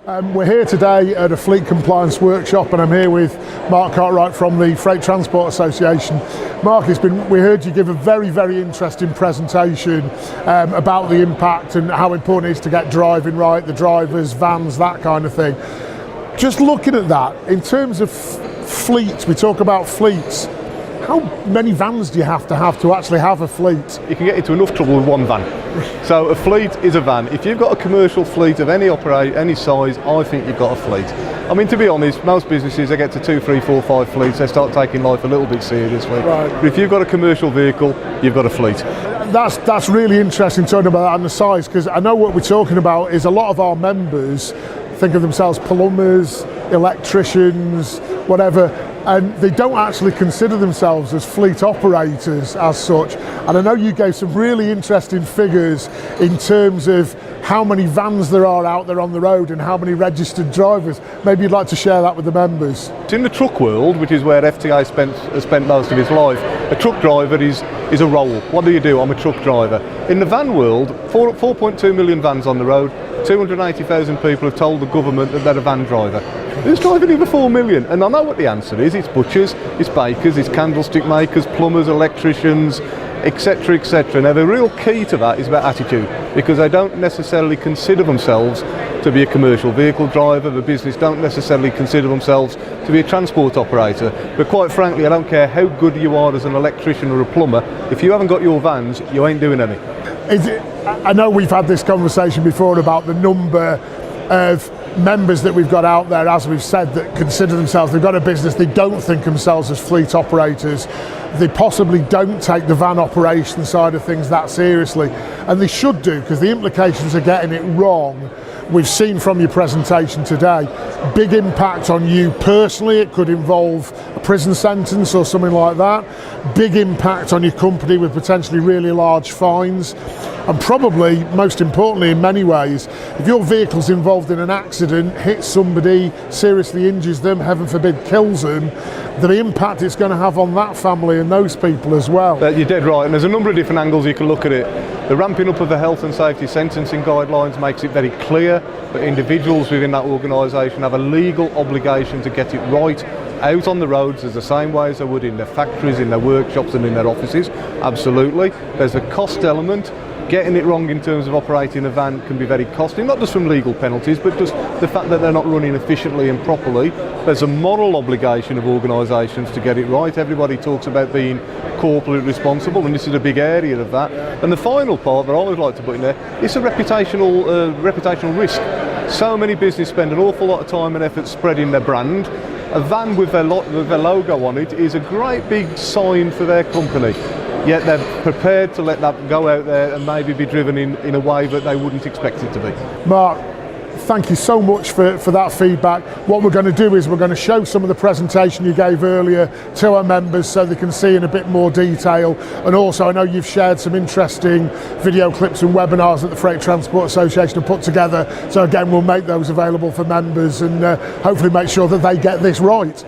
We're here today at a fleet compliance workshop, and I'm here with Mark Cartwright from the Freight Transport Association. Mark, we heard you give a very, very interesting presentation about the impact and how important it is to get driving right, the drivers, vans, that kind of thing. Just looking at that, in terms of fleets, we talk about fleets. How many vans do you have to actually have a fleet? You can get into enough trouble with one van. So a fleet is a van. If you've got a commercial fleet of any size, I think you've got a fleet. I mean, to be honest, most businesses, they get to 2, 3, 4, 5 fleets, they start taking life a little bit seriously. Right. But if you've got a commercial vehicle, you've got a fleet. That's really interesting talking about that and the size, because I know what we're talking about is a lot of our members think of themselves plumbers, electricians, whatever, and they don't actually consider themselves as fleet operators as such. And I know you gave some really interesting figures in terms of how many vans there are out there on the road and how many registered drivers. Maybe you'd like to share that with the members. In the truck world, which is where FTA has spent most of his life, a truck driver is a role. What do? I'm a truck driver. In the van world, 4.2 million vans on the road, 280,000 people have told the government that they're a van driver. Who's driving over 4 million? And I know what the answer is. It's butchers, it's bakers, it's candlestick makers, plumbers, electricians, etc, etc. Now the real key to that is about attitude, because they don't necessarily consider themselves to be a commercial vehicle driver. The business don't necessarily consider themselves to be a transport operator. But quite frankly, I don't care how good you are as an electrician or a plumber, if you haven't got your vans, you ain't doing any. I know we've had this conversation before about the number of members that we've got out there, as we've said, that consider themselves, they've got a business, they don't think themselves as fleet operators, they possibly don't take the van operation side of things that seriously, and they should do, because the implications of getting it wrong, we've seen from your presentation today. Big impact on you personally. It could involve a prison sentence or something like that. Big impact on your company with potentially really large fines. And probably, most importantly in many ways, if your vehicle's involved in an accident, hits somebody, seriously injures them, heaven forbid kills them, the impact it's going to have on that family and those people as well. You're dead right, and there's a number of different angles you can look at it. The ramping up of the health and safety sentencing guidelines makes it very clear that individuals within that organisation have a legal obligation to get it right out on the roads as the same way as they would in their factories, in their workshops and in their offices. Absolutely. There's a cost element. Getting it wrong in terms of operating a van can be very costly, not just from legal penalties, but just the fact that they're not running efficiently and properly. There's a moral obligation of organisations to get it right. Everybody talks about being corporately responsible, and this is a big area of that. And the final part that I would like to put in there is a reputational risk. So many businesses spend an awful lot of time and effort spreading their brand. A van with their logo on it is a great big sign for their company. Yet they're prepared to let that go out there and maybe be driven in a way that they wouldn't expect it to be. Mark, thank you so much for that feedback. What we're going to do is we're going to show some of the presentation you gave earlier to our members so they can see in a bit more detail. And also, I know you've shared some interesting video clips and webinars that the Freight Transport Association have put together. So again, we'll make those available for members and hopefully make sure that they get this right.